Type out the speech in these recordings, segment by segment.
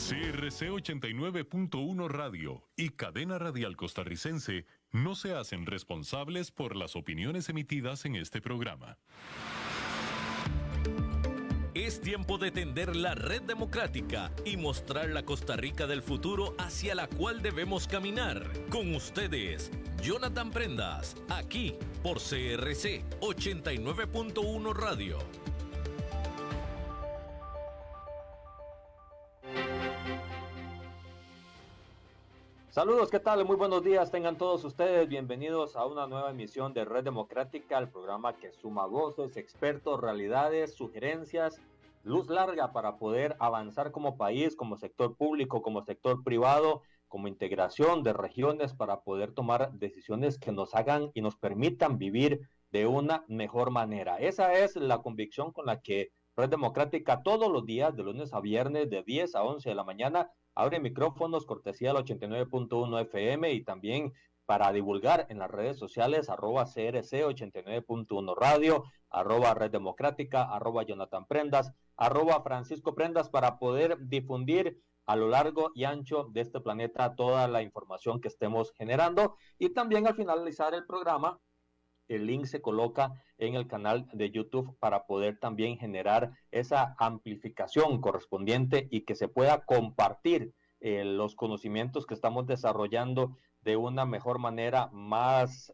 CRC 89.1 Radio y Cadena Radial Costarricense no se hacen responsables por las opiniones emitidas en este programa. Es tiempo de tender la red democrática y mostrar la Costa Rica del futuro hacia la cual debemos caminar. Con ustedes, Jonathan Prendas, aquí por CRC 89.1 Radio. Saludos, ¿qué tal? Muy buenos días, tengan todos ustedes bienvenidos a una nueva emisión de Red Democrática, el programa que suma voces, expertos, realidades, sugerencias, luz larga para poder avanzar como país, como sector público, como sector privado, como integración de regiones para poder tomar decisiones que nos hagan y nos permitan vivir de una mejor manera. Esa es la convicción con la que Red Democrática todos los días, de lunes a viernes, de 10 a 11 de la mañana, abre micrófonos, cortesía del 89.1 FM y también para divulgar en las redes sociales, @CRC 89.1 Radio, @Red Democrática, @Jonathan Prendas, @Francisco Prendas, para poder difundir a lo largo y ancho de este planeta toda la información que estemos generando. Y también al finalizar el programa, el link se coloca en el canal de YouTube para poder también generar esa amplificación correspondiente y que se pueda compartir los conocimientos que estamos desarrollando de una mejor manera, más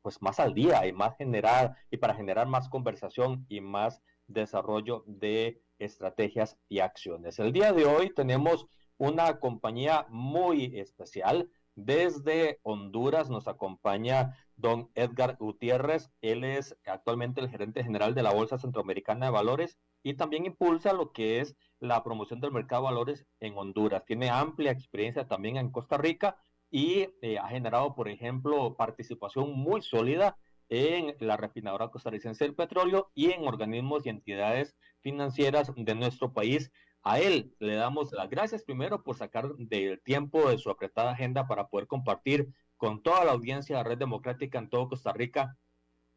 pues más al día y más generar, y para generar más conversación y más desarrollo de estrategias y acciones. El día de hoy tenemos una compañía muy especial. Desde Honduras nos acompaña don Edgar Gutiérrez. Él es actualmente el gerente general de la Bolsa Centroamericana de Valores y también impulsa lo que es la promoción del mercado de valores en Honduras. Tiene amplia experiencia también en Costa Rica y ha generado, por ejemplo, participación muy sólida en la refinadora costarricense del petróleo y en organismos y entidades financieras de nuestro país. A él le damos las gracias primero por sacar del tiempo de su apretada agenda para poder compartir con toda la audiencia de Red Democrática en todo Costa Rica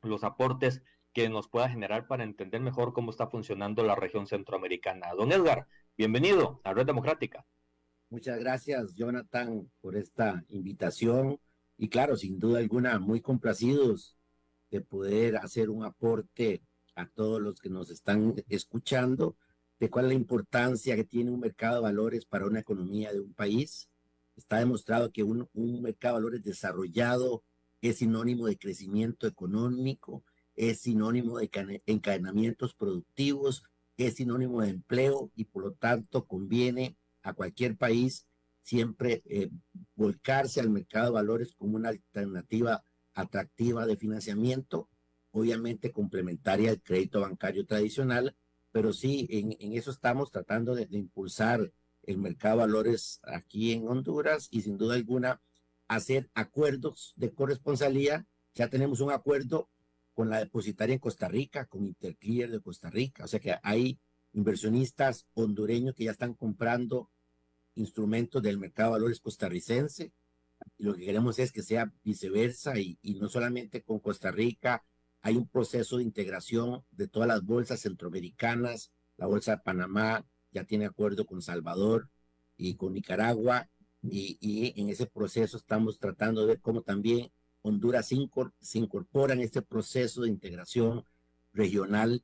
los aportes que nos pueda generar para entender mejor cómo está funcionando la región centroamericana. Don Edgar, bienvenido a Red Democrática. Muchas gracias, Jonathan, por esta invitación. Y claro, sin duda alguna, muy complacidos de poder hacer un aporte a todos los que nos están escuchando, de cuál es la importancia que tiene un mercado de valores para una economía de un país. Está demostrado que un mercado de valores desarrollado es sinónimo de crecimiento económico, es sinónimo de encadenamientos productivos, es sinónimo de empleo y por lo tanto conviene a cualquier país siempre volcarse al mercado de valores como una alternativa atractiva de financiamiento, obviamente complementaria al crédito bancario tradicional, pero sí, en eso estamos tratando de impulsar el mercado de valores aquí en Honduras y sin duda alguna hacer acuerdos de corresponsalía. Ya tenemos un acuerdo con la depositaria en Costa Rica, con Interclear de Costa Rica, o sea que hay inversionistas hondureños que ya están comprando instrumentos del mercado de valores costarricense, y lo que queremos es que sea viceversa y no solamente con Costa Rica. Hay un proceso de integración de todas las bolsas centroamericanas. La bolsa de Panamá ya tiene acuerdo con Salvador y con Nicaragua, y en ese proceso estamos tratando de ver cómo también Honduras se incorpora en este proceso de integración regional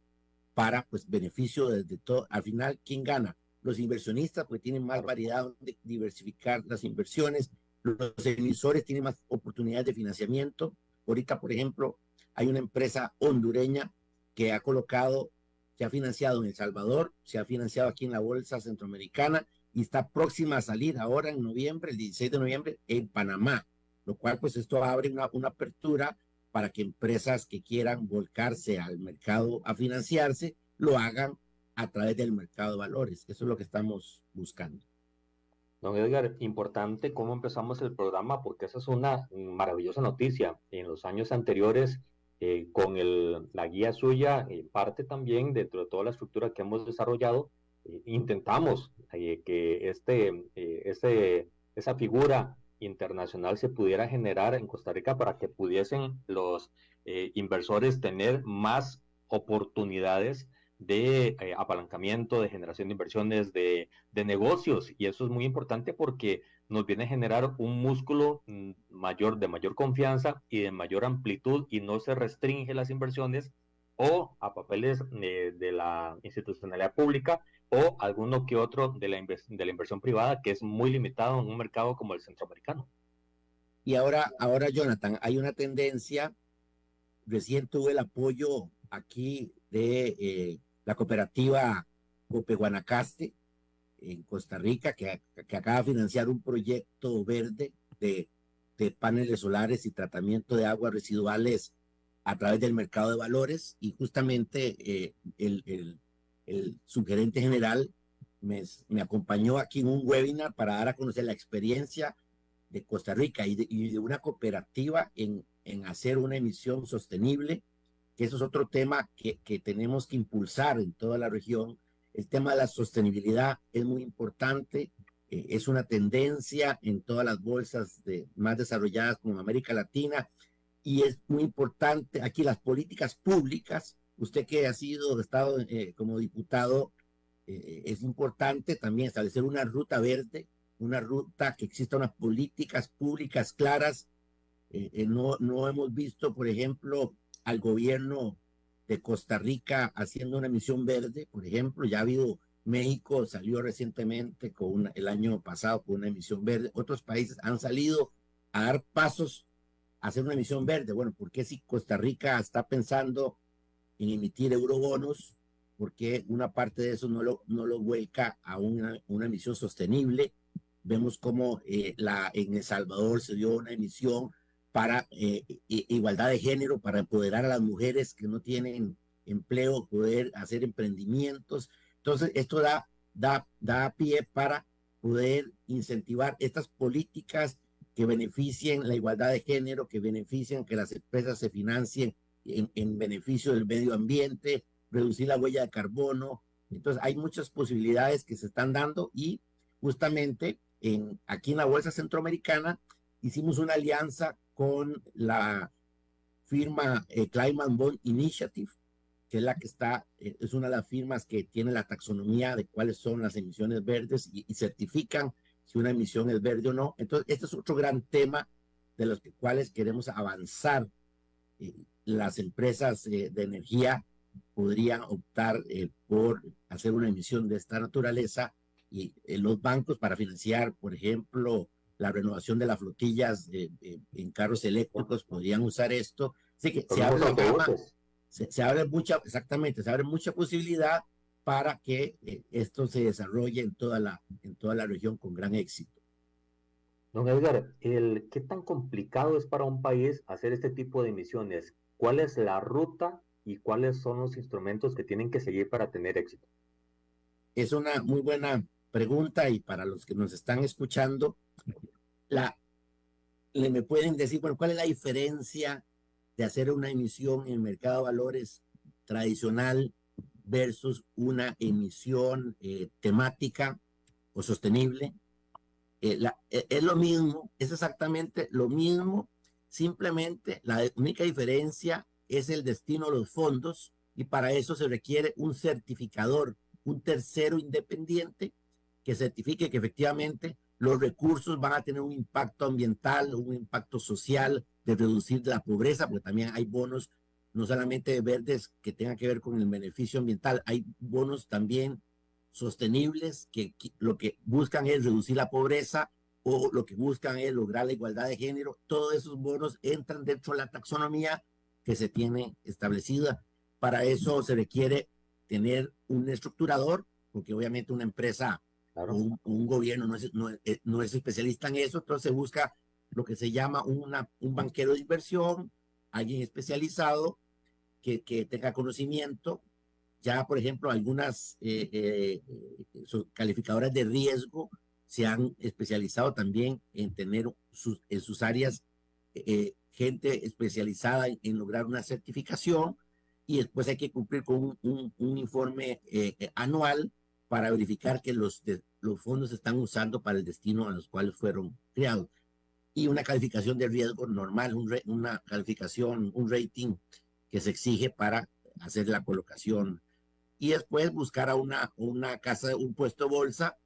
para pues beneficio de todo. Al final, ¿quién gana? Los inversionistas, pues tienen más variedad de diversificar las inversiones, los emisores tienen más oportunidades de financiamiento. Ahorita, por ejemplo, hay una empresa hondureña que ha colocado, se ha financiado en El Salvador, se ha financiado aquí en la Bolsa Centroamericana y está próxima a salir ahora en noviembre, el 16 de noviembre, en Panamá, lo cual pues esto abre una apertura para que empresas que quieran volcarse al mercado a financiarse, lo hagan a través del mercado de valores. Eso es lo que estamos buscando. Don Edgar, importante cómo empezamos el programa, porque esa es una maravillosa noticia. En los años anteriores, con la guía suya, parte también dentro de toda la estructura que hemos desarrollado, intentamos que esa figura internacional se pudiera generar en Costa Rica para que pudiesen los inversores tener más oportunidades de apalancamiento, de generación de inversiones, de negocios, y eso es muy importante porque nos viene a generar un músculo mayor, de mayor confianza y de mayor amplitud, y no se restringe las inversiones o a papeles de la institucionalidad pública o alguno que otro de la inversión privada, que es muy limitado en un mercado como el centroamericano. Y ahora, Jonathan, hay una tendencia. Recién tuve el apoyo aquí de la cooperativa Cope Guanacaste en Costa Rica, que acaba de financiar un proyecto verde de paneles solares y tratamiento de aguas residuales a través del mercado de valores. Y justamente el subgerente general me acompañó aquí en un webinar para dar a conocer la experiencia de Costa Rica y de una cooperativa en hacer una emisión sostenible, que eso es otro tema que tenemos que impulsar en toda la región. El tema de la sostenibilidad es muy importante, es una tendencia en todas las bolsas más desarrolladas como América Latina, y es muy importante aquí las políticas públicas. Usted que ha estado como diputado, es importante también establecer una ruta verde, una ruta que exista unas políticas públicas claras. No hemos visto, por ejemplo, al gobierno de Costa Rica haciendo una emisión verde, por ejemplo. Ya ha habido, México salió recientemente el año pasado con una emisión verde. Otros países han salido a dar pasos a hacer una emisión verde. Bueno, ¿por qué si Costa Rica está pensando en emitir eurobonos? ¿Por qué una parte de eso no lo vuelca a una emisión sostenible? Vemos cómo en El Salvador se dio una emisión para igualdad de género, para empoderar a las mujeres que no tienen empleo, poder hacer emprendimientos. Entonces, esto da pie para poder incentivar estas políticas que beneficien la igualdad de género, que beneficien que las empresas se financien en beneficio del medio ambiente, reducir la huella de carbono. Entonces, hay muchas posibilidades que se están dando, y justamente aquí en la Bolsa Centroamericana hicimos una alianza con la firma Climate Bond Initiative, que es la que es una de las firmas que tiene la taxonomía de cuáles son las emisiones verdes y certifican si una emisión es verde o no. Entonces, este es otro gran tema de los cuales queremos avanzar. Las empresas de energía podrían optar por hacer una emisión de esta naturaleza, y los bancos para financiar, por ejemplo, la renovación de las flotillas en carros eléctricos podrían usar esto. Así que se abre la gama, se abre mucha posibilidad para que esto se desarrolle en toda la región con gran éxito. Don Edgar, ¿qué tan complicado es para un país hacer este tipo de emisiones? ¿Cuál es la ruta y cuáles son los instrumentos que tienen que seguir para tener éxito? Es una muy buena pregunta, y para los que nos están escuchando, me pueden decir, bueno, ¿cuál es la diferencia de hacer una emisión en el mercado de valores tradicional versus una emisión temática o sostenible? Es lo mismo, es exactamente lo mismo, simplemente la única diferencia es el destino de los fondos, y para eso se requiere un certificador, un tercero independiente que certifique que efectivamente los recursos van a tener un impacto ambiental, un impacto social, de reducir la pobreza, porque también hay bonos no solamente verdes que tengan que ver con el beneficio ambiental, hay bonos también sostenibles que lo que buscan es reducir la pobreza, o lo que buscan es lograr la igualdad de género. Todos esos bonos entran dentro de la taxonomía que se tiene establecida. Para eso se requiere tener un estructurador, porque obviamente una empresa Claro. o un gobierno no es especialista en eso. Entonces se busca lo que se llama un banquero de inversión, alguien especializado que tenga conocimiento. Ya, por ejemplo, algunas calificadoras de riesgo se han especializado también en tener en sus áreas gente especializada en lograr una certificación, y después hay que cumplir con un informe anual para verificar que los fondos se están usando para el destino a los cuales fueron creados. Y una calificación de riesgo normal, una calificación, un rating que se exige para hacer la colocación. y después buscar a una casa, un puesto de bolsa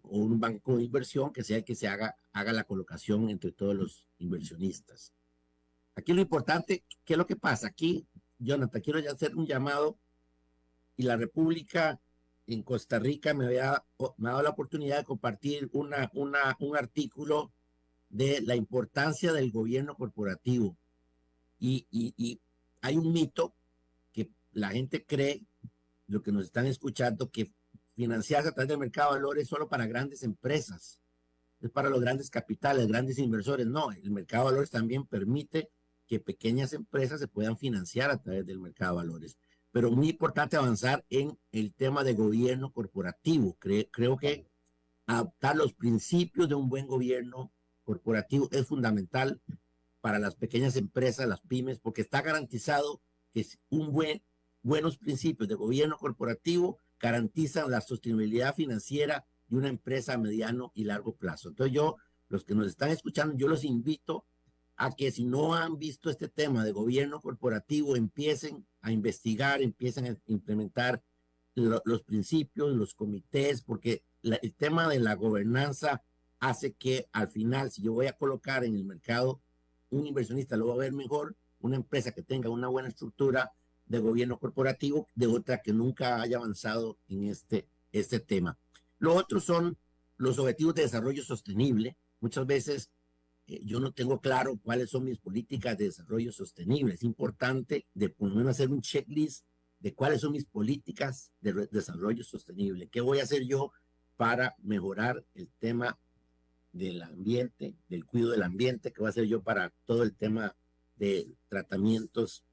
o un banco de inversión que sea el que haga la colocación entre todos los inversionistas. Aquí lo importante, ¿qué es lo que pasa? Aquí, Jonathan, quiero ya hacer un llamado y la República en Costa Rica me ha dado la oportunidad de compartir un artículo de la importancia del gobierno corporativo. Y hay un mito que la gente cree, lo que nos están escuchando, que financiarse a través del mercado de valores es solo para grandes empresas, es para los grandes capitales, grandes inversores. No, el mercado de valores también permite que pequeñas empresas se puedan financiar a través del mercado de valores. Pero muy importante avanzar en el tema de gobierno corporativo. Creo que adaptar los principios de un buen gobierno corporativo es fundamental para las pequeñas empresas, las pymes, porque está garantizado que buenos principios de gobierno corporativo garantizan la sostenibilidad financiera de una empresa a mediano y largo plazo. Entonces los que nos están escuchando, yo los invito a que si no han visto este tema de gobierno corporativo, empiecen a investigar, empiecen a implementar los principios, los comités, porque el tema de la gobernanza hace que al final, si yo voy a colocar en el mercado un inversionista, lo va a ver mejor una empresa que tenga una buena estructura de gobierno corporativo de otra que nunca haya avanzado en este tema. Lo otro son los objetivos de desarrollo sostenible. Muchas veces yo no tengo claro cuáles son mis políticas de desarrollo sostenible. Es importante de por lo menos hacer un checklist de cuáles son mis políticas de desarrollo sostenible. ¿Qué voy a hacer yo para mejorar el tema del ambiente, del cuidado del ambiente? ¿Qué voy a hacer yo para todo el tema de tratamientos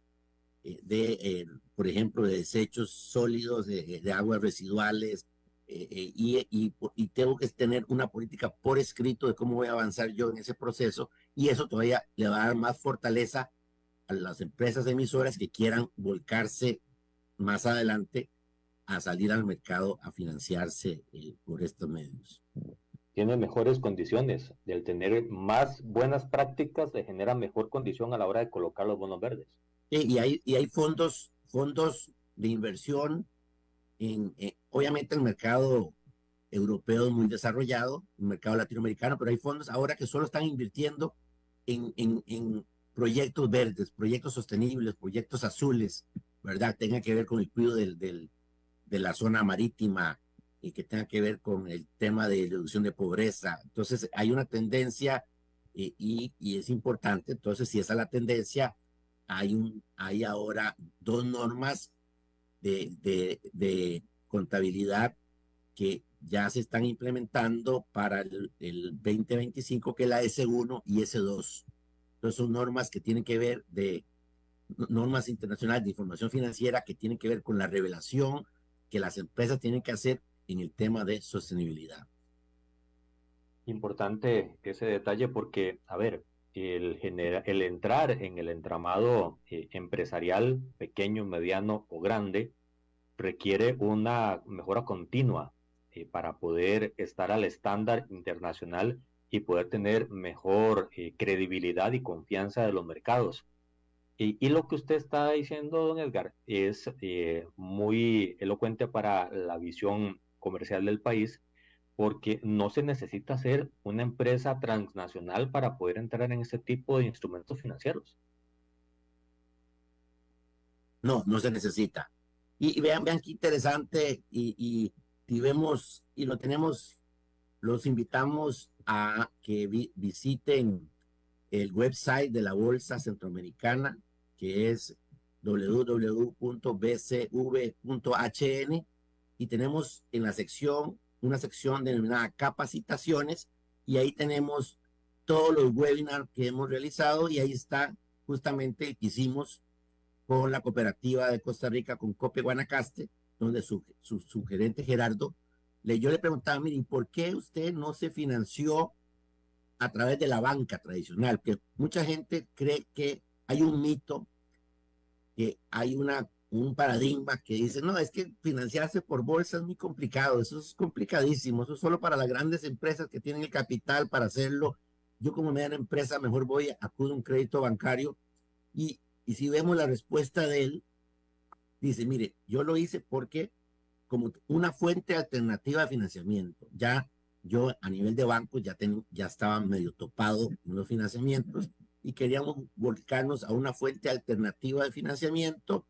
por ejemplo, de desechos sólidos, de aguas residuales? Y tengo que tener una política por escrito de cómo voy a avanzar yo en ese proceso, y eso todavía le va a dar más fortaleza a las empresas emisoras que quieran volcarse más adelante a salir al mercado a financiarse por estos medios. Tiene mejores condiciones, del tener más buenas prácticas le genera mejor condición a la hora de colocar los bonos verdes. Y hay fondos de inversión obviamente el mercado europeo es muy desarrollado, el mercado latinoamericano, pero hay fondos ahora que solo están invirtiendo en proyectos verdes, proyectos sostenibles, proyectos azules, ¿verdad? Tenga que ver con el cuidado de la zona marítima y que tenga que ver con el tema de reducción de pobreza. Entonces hay una tendencia y es importante. Entonces, si esa es la tendencia, hay ahora dos normas de contabilidad que ya se están implementando para el 2025, que es la S1 y S2. Entonces son normas que tienen que ver normas internacionales de información financiera que tienen que ver con la revelación que las empresas tienen que hacer en el tema de sostenibilidad. Importante ese detalle porque, a ver, el entrar en el entramado empresarial, pequeño, mediano o grande, requiere una mejora continua para poder estar al estándar internacional y poder tener mejor credibilidad y confianza de los mercados. Y lo que usted está diciendo, don Edgar, es muy elocuente para la visión comercial del país, porque no se necesita ser una empresa transnacional para poder entrar en este tipo de instrumentos financieros. No se necesita. Y vean qué interesante, y vemos, y los invitamos a que visiten el website de la Bolsa Centroamericana, que es www.bcv.hn, y tenemos en la una sección denominada capacitaciones, y ahí tenemos todos los webinars que hemos realizado, y ahí está justamente el que hicimos con la cooperativa de Costa Rica, con Cope Guanacaste, donde su gerente Gerardo, yo le preguntaba, miren, ¿por qué usted no se financió a través de la banca tradicional? Que mucha gente cree que hay un mito, que hay un paradigma que dice, no, es que financiarse por bolsa es muy complicado, eso es complicadísimo, eso es solo para las grandes empresas que tienen el capital para hacerlo. Yo como mediana empresa mejor acudo a un crédito bancario. Y si vemos la respuesta de él, dice, mire, yo lo hice porque como una fuente alternativa de financiamiento, ya yo a nivel de banco ya estaba medio topado en los financiamientos y queríamos volcarnos a una fuente alternativa de financiamiento.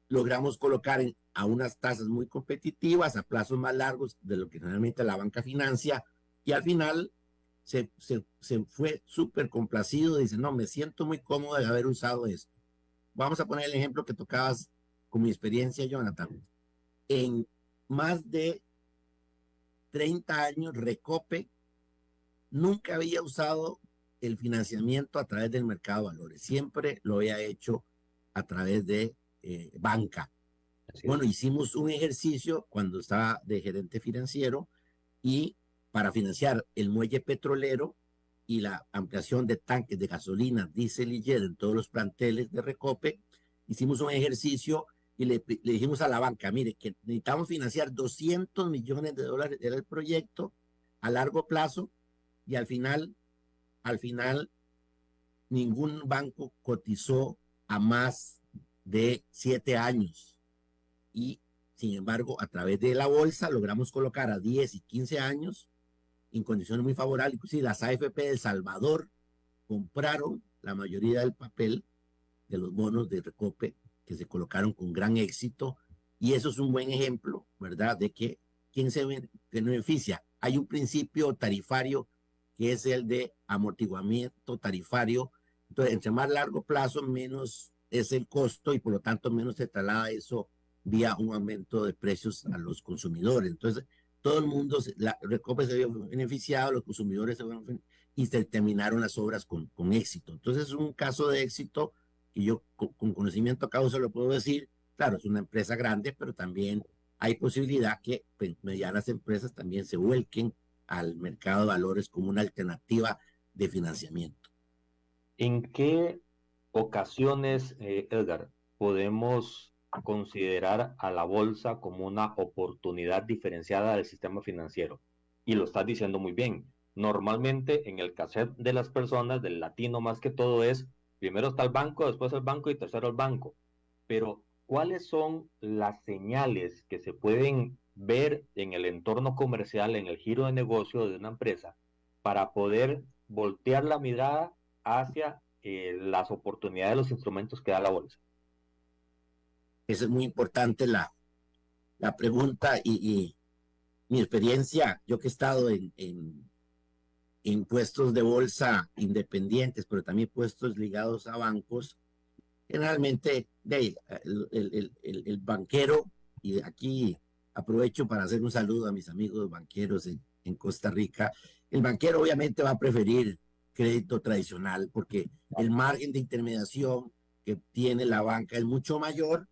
Logramos colocar a unas tasas muy competitivas, a plazos más largos de lo que generalmente la banca financia, y al final se fue súper complacido, dice, no, me siento muy cómodo de haber usado esto. Vamos a poner el ejemplo que tocabas con mi experiencia, Jonathan. En más de 30 años, Recope nunca había usado el financiamiento a través del mercado de valores, siempre lo había hecho a través de banca. Bueno, hicimos un ejercicio cuando estaba de gerente financiero y para financiar el muelle petrolero y la ampliación de tanques de gasolina, diésel y jet en todos los planteles de Recope, hicimos un ejercicio y le dijimos a la banca, mire, que necesitamos financiar 200 millones de dólares, era el proyecto a largo plazo, y al final ningún banco cotizó a más de 7 años. Y sin embargo, a través de la bolsa logramos colocar a 10 y 15 años en condiciones muy favorables. Inclusive las AFP de El Salvador compraron la mayoría del papel de los bonos de Recope, que se colocaron con gran éxito, y eso es un buen ejemplo, ¿verdad?, de que quién se beneficia. Hay un principio tarifario que es el de amortiguamiento tarifario. Entonces, entre más largo plazo, menos es el costo y por lo tanto menos se traslada eso vía un aumento de precios a los consumidores. Entonces, todo el mundo, la Recope se vio beneficiado, los consumidores se vieron, y se terminaron las obras con éxito. Entonces, es un caso de éxito que yo con conocimiento a causa lo puedo decir. Claro, es una empresa grande, pero también hay posibilidad que medianas empresas también se vuelquen al mercado de valores como una alternativa de financiamiento. ¿En qué ocasiones, Edgar, podemos considerar a la bolsa como una oportunidad diferenciada del sistema financiero? Y lo estás diciendo muy bien. Normalmente en el cassette de las personas, del latino más que todo, es primero está el banco, después el banco y tercero el banco. Pero, ¿cuáles son las señales que se pueden ver en el entorno comercial, en el giro de negocio de una empresa, para poder voltear la mirada hacia las oportunidades de los instrumentos que da la bolsa? Eso es muy importante la pregunta, y mi experiencia, yo que he estado en puestos de bolsa independientes, pero también puestos ligados a bancos, generalmente el banquero, y aquí aprovecho para hacer un saludo a mis amigos banqueros en Costa Rica, el banquero obviamente va a preferir crédito tradicional porque el margen de intermediación que tiene la banca es mucho mayor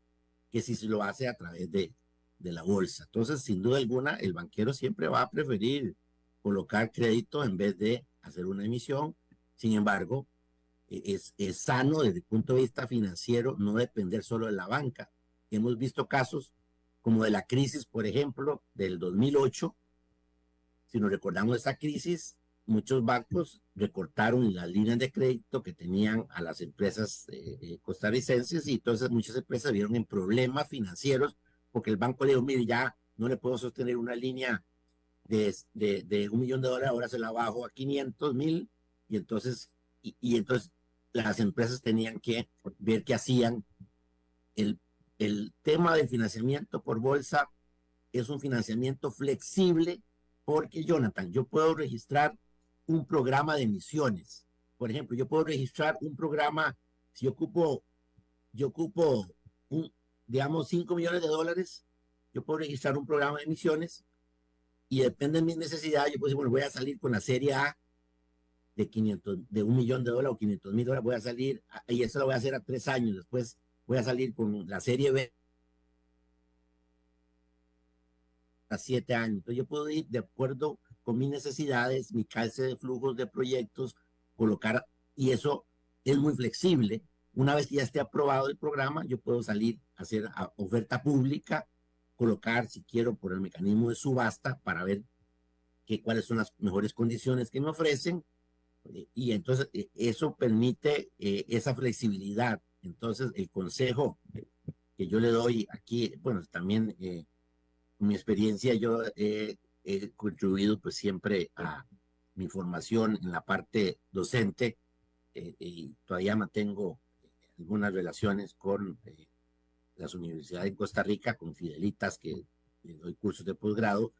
que si se lo hace a través de la bolsa. Entonces, sin duda alguna, el banquero siempre va a preferir colocar crédito en vez de hacer una emisión. Sin embargo, es sano desde el punto de vista financiero no depender solo de la banca. Hemos visto casos como de la crisis, por ejemplo, del 2008. Si nos recordamos esa crisis, muchos bancos recortaron las líneas de crédito que tenían a las empresas costarricenses, y entonces muchas empresas vieron en problemas financieros porque el banco le dijo, mire, ya no le puedo sostener una línea de $1 millón, ahora se la bajo a 500,000, y entonces las empresas tenían que ver qué hacían. El tema del financiamiento por bolsa es un financiamiento flexible porque, Jonathan, yo puedo registrar un programa de emisiones. Por ejemplo, yo puedo registrar un programa, si yo ocupo digamos, $5 millones, yo puedo registrar un programa de emisiones y depende de mis necesidades. Yo puedo decir, bueno, voy a salir con la serie A de $1 millón o $500,000, voy a salir, y eso lo voy a hacer a 3 años. Después voy a salir con la serie B a 7 años. Entonces yo puedo ir de acuerdo con mis necesidades, mi calce de flujos de proyectos, colocar, y eso es muy flexible. Una vez que ya esté aprobado el programa, yo puedo salir a hacer oferta pública, colocar, si quiero, por el mecanismo de subasta para ver cuáles son las mejores condiciones que me ofrecen, y entonces eso permite esa flexibilidad. Entonces el consejo que que yo le doy aquí, bueno, también con mi experiencia yo he contribuido pues siempre a mi formación en la parte docente y todavía mantengo algunas relaciones con las universidades en Costa Rica, con Fidelitas, que le doy cursos de posgrado,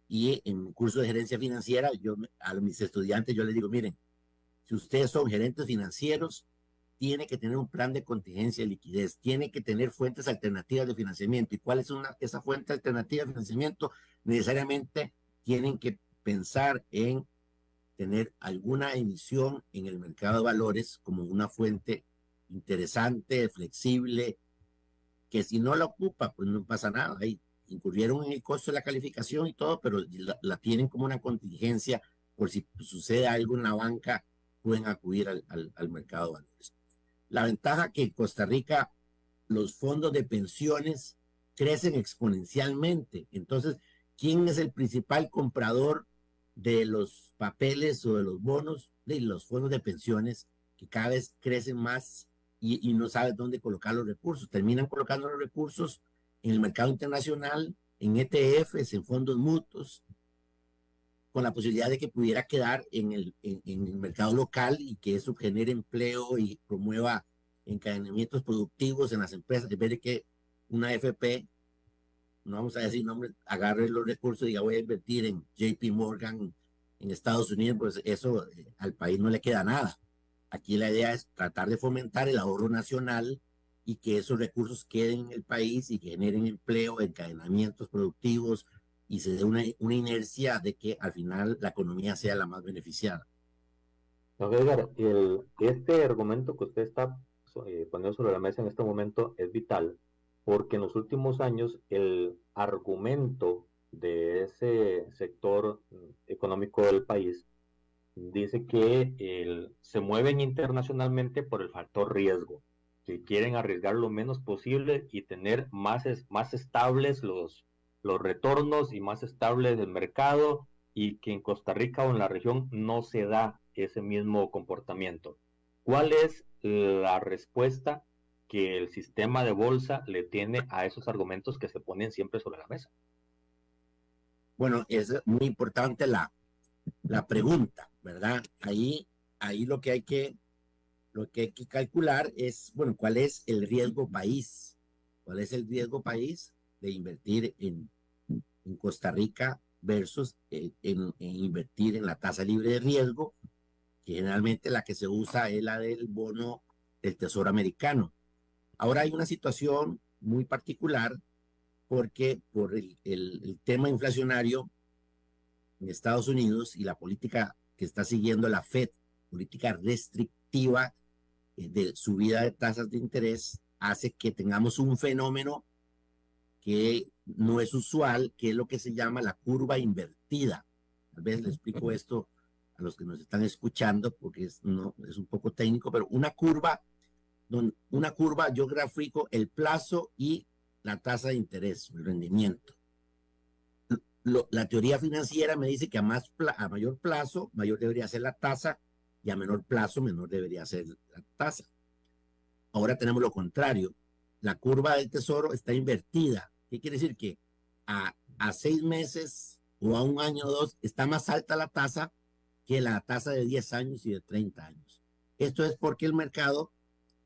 y en mi curso de gerencia financiera, yo a mis estudiantes yo les digo, miren, si ustedes son gerentes financieros, tiene que tener un plan de contingencia y liquidez, tiene que tener fuentes alternativas de financiamiento. ¿Y cuál es esa fuente alternativa de financiamiento? Necesariamente tienen que pensar en tener alguna emisión en el mercado de valores como una fuente interesante, flexible, que si no la ocupa, pues no pasa nada. Ahí incurrieron en el costo de la calificación y todo, pero la tienen como una contingencia por si sucede algo en la banca, pueden acudir al mercado de valores. La ventaja que en Costa Rica los fondos de pensiones crecen exponencialmente. Entonces, ¿quién es el principal comprador de los papeles o de los bonos? De los fondos de pensiones que cada vez crecen más y no saben dónde colocar los recursos. Terminan colocando los recursos en el mercado internacional, en ETFs, en fondos mutuos, con la posibilidad de que pudiera quedar en el mercado local y que eso genere empleo y promueva encadenamientos productivos en las empresas, en vez de que una AFP, no vamos a decir nombres, agarre los recursos y diga voy a invertir en JP Morgan en Estados Unidos, pues eso al país no le queda nada. Aquí la idea es tratar de fomentar el ahorro nacional y que esos recursos queden en el país y generen empleo, encadenamientos productivos, y se dé una inercia de que al final la economía sea la más beneficiada. Don Edgar, este argumento que usted está poniendo sobre la mesa en este momento es vital, porque en los últimos años el argumento de ese sector económico del país dice que se mueven internacionalmente por el factor riesgo, que quieren arriesgar lo menos posible y tener más estables los retornos y más estables el mercado, y que en Costa Rica o en la región no se da ese mismo comportamiento. ¿Cuál es la respuesta que el sistema de bolsa le tiene a esos argumentos que se ponen siempre sobre la mesa? Bueno, es muy importante la pregunta, ¿verdad? Ahí lo que hay que calcular es, bueno, ¿cuál es el riesgo país? ¿Cuál es el riesgo país de invertir en Costa Rica versus en invertir en la tasa libre de riesgo, que generalmente la que se usa es la del bono del Tesoro americano? Ahora hay una situación muy particular porque por el tema inflacionario en Estados Unidos y la política que está siguiendo la Fed, política restrictiva de subida de tasas de interés, hace que tengamos un fenómeno que no es usual, que es lo que se llama la curva invertida. Tal vez le explico esto a los que nos están escuchando porque es un poco técnico, pero una curva yo grafico el plazo y la tasa de interés, el rendimiento. La teoría financiera me dice que a mayor plazo, mayor debería ser la tasa, y a menor plazo, menor debería ser la tasa. Ahora tenemos lo contrario. La curva del tesoro está invertida. ¿Qué quiere decir? Que a 6 meses o a un año o dos está más alta la tasa que la tasa de 10 años y de 30 años. Esto es porque el mercado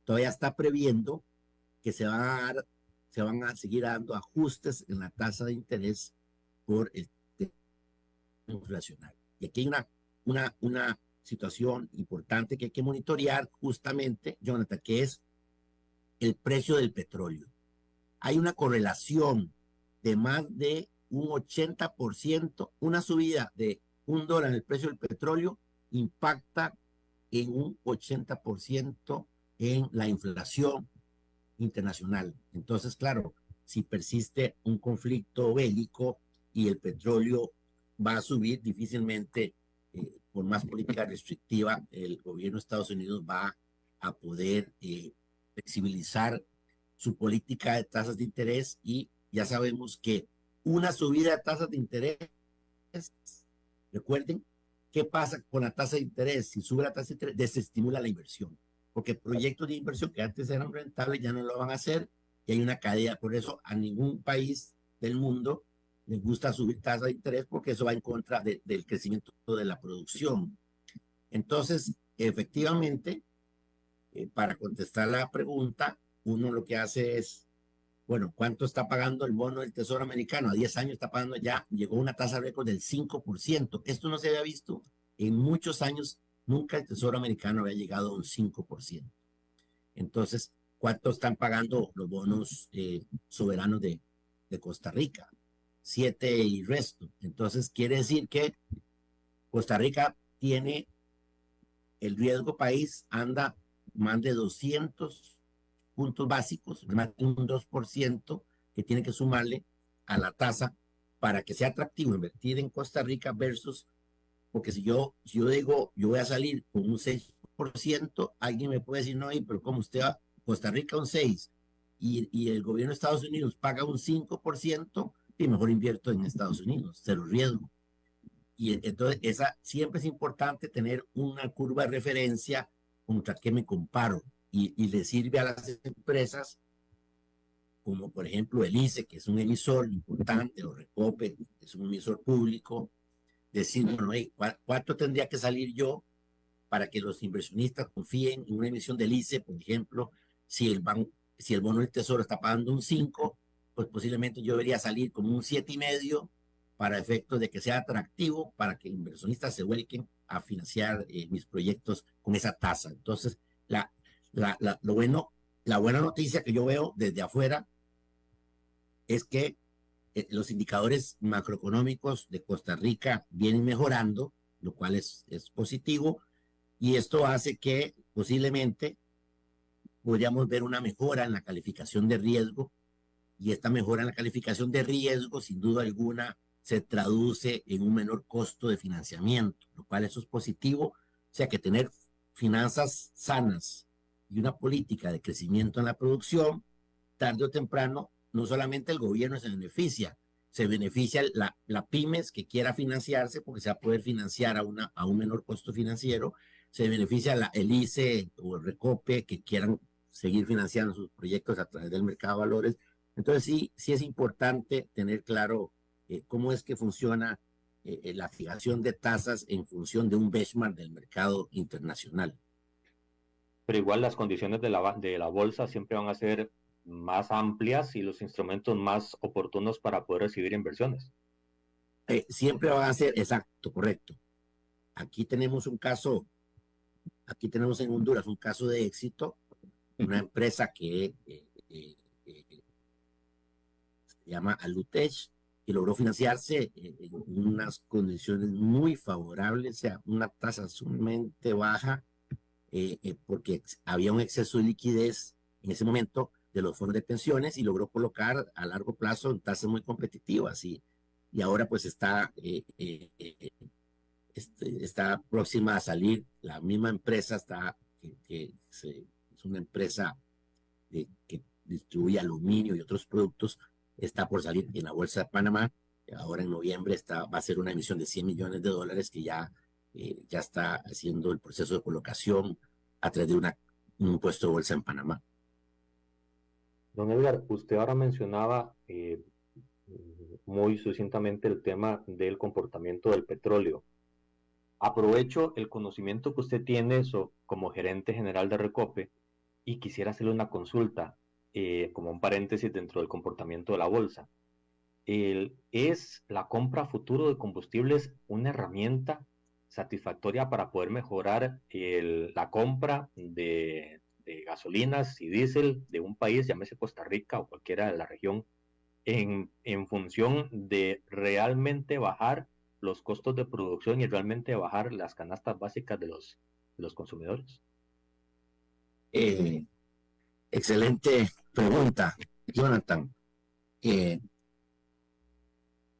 todavía está previendo que se van a seguir dando ajustes en la tasa de interés por el tema inflacionario. Y aquí hay una situación importante que hay que monitorear justamente, Jonathan, que es el precio del petróleo. Hay una correlación de más de un 80%, una subida de $1 en el precio del petróleo impacta en un 80% en la inflación internacional. Entonces, claro, si persiste un conflicto bélico y el petróleo va a subir, difícilmente, por más política restrictiva, el gobierno de Estados Unidos va a poder flexibilizar su política de tasas de interés, y ya sabemos que una subida de tasas de interés, recuerden, ¿qué pasa con la tasa de interés? Si sube la tasa de interés, desestimula la inversión, porque proyectos de inversión que antes eran rentables ya no lo van a hacer, y hay una caída. Por eso a ningún país del mundo les gusta subir tasa de interés porque eso va en contra del crecimiento de la producción. Entonces, efectivamente, para contestar la pregunta, uno lo que hace es, bueno, ¿cuánto está pagando el bono del Tesoro americano? A 10 años está pagando ya, llegó a una tasa récord del 5%. Esto no se había visto en muchos años, nunca el Tesoro americano había llegado a un 5%. Entonces, ¿cuánto están pagando los bonos soberanos de Costa Rica? 7 y resto. Entonces, quiere decir que Costa Rica tiene el riesgo país, anda más de 200 puntos básicos, más de un 2% que tiene que sumarle a la tasa para que sea atractivo invertir en Costa Rica versus, porque si yo digo, yo voy a salir con un 6%, alguien me puede decir, no, pero como usted va, Costa Rica un 6% y el gobierno de Estados Unidos paga un 5%, y mejor invierto en Estados Unidos, cero riesgo. Y entonces siempre es importante tener una curva de referencia contra qué me comparo y le sirve a las empresas como por ejemplo el ICE, que es un emisor importante, o Recope, que es un emisor público, decir, bueno, hey, ¿cuánto tendría que salir yo para que los inversionistas confíen en una emisión del ICE? Por ejemplo, si el bono del Tesoro está pagando un 5, pues posiblemente yo debería salir como un 7,5 para efectos de que sea atractivo para que inversionistas se vuelquen a financiar mis proyectos con esa tasa. Entonces, la buena noticia que yo veo desde afuera es que los indicadores macroeconómicos de Costa Rica vienen mejorando, lo cual es positivo, y esto hace que posiblemente podríamos ver una mejora en la calificación de riesgo, y esta mejora en la calificación de riesgo, sin duda alguna, se traduce en un menor costo de financiamiento, lo cual eso es positivo. O sea que tener finanzas sanas y una política de crecimiento en la producción, tarde o temprano, no solamente el gobierno se beneficia la pymes que quiera financiarse porque se va a poder financiar a un menor costo financiero, se beneficia el ICE o el Recope que quieran seguir financiando sus proyectos a través del mercado de valores. Entonces sí es importante tener claro cómo es que funciona la fijación de tasas en función de un benchmark del mercado internacional. Pero igual las condiciones de la bolsa siempre van a ser más amplias y los instrumentos más oportunos para poder recibir inversiones. Siempre van a ser, exacto, correcto. Aquí tenemos en Honduras un caso de éxito, una empresa que se llama Alutech, que logró financiarse en unas condiciones muy favorables, o sea, una tasa sumamente baja, porque había un exceso de liquidez en ese momento de los fondos de pensiones y logró colocar a largo plazo en tasas muy competitivas y ahora pues está próxima a salir. La misma empresa es una empresa que distribuye aluminio y otros productos, está por salir en la Bolsa de Panamá. Ahora en noviembre va a ser una emisión de $100 millones que ya está haciendo el proceso de colocación a través de un puesto de bolsa en Panamá. Don Edgar, usted ahora mencionaba muy sucintamente el tema del comportamiento del petróleo. Aprovecho el conocimiento que usted tiene como gerente general de Recope y quisiera hacerle una consulta como un paréntesis dentro del comportamiento de la bolsa. ¿Es la compra futuro de combustibles una herramienta satisfactoria para poder mejorar la compra de gasolinas y diésel de un país, llámese Costa Rica o cualquiera de la región, en función de realmente bajar los costos de producción y realmente bajar las canastas básicas de los consumidores? Excelente pregunta, Jonathan.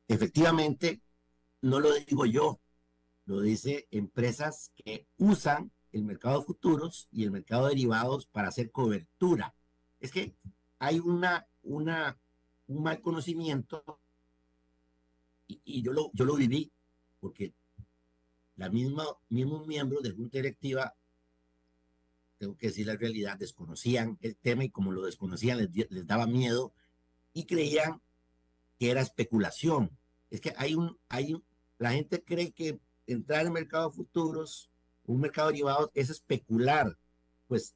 Efectivamente, no lo digo yo, lo dice empresas que usan el mercado de futuros y el mercado de derivados para hacer cobertura. Es que hay un mal conocimiento y yo lo viví porque mismos miembros de la Junta Directiva tengo que decir la realidad, desconocían el tema y como lo desconocían les daba miedo y creían que era especulación. Es que la gente cree que entrar en el mercado de futuros, un mercado de derivados, es especular. Pues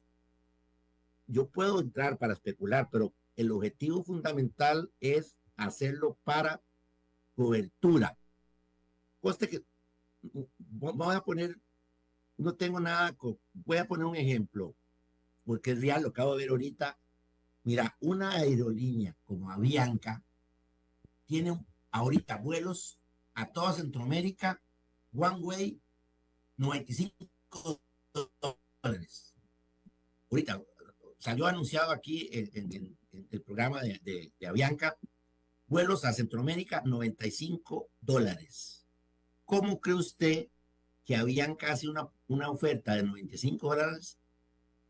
yo puedo entrar para especular, pero el objetivo fundamental es hacerlo para cobertura. Coste que, voy a poner, no tengo nada, voy a poner un ejemplo, porque es real, lo acabo de ver ahorita. Mira, una aerolínea como Avianca tiene ahorita vuelos a toda Centroamérica, one way, $95. Ahorita salió anunciado aquí en el programa de Avianca, vuelos a Centroamérica, $95. ¿Cómo cree usted que Avianca hace una oferta de $95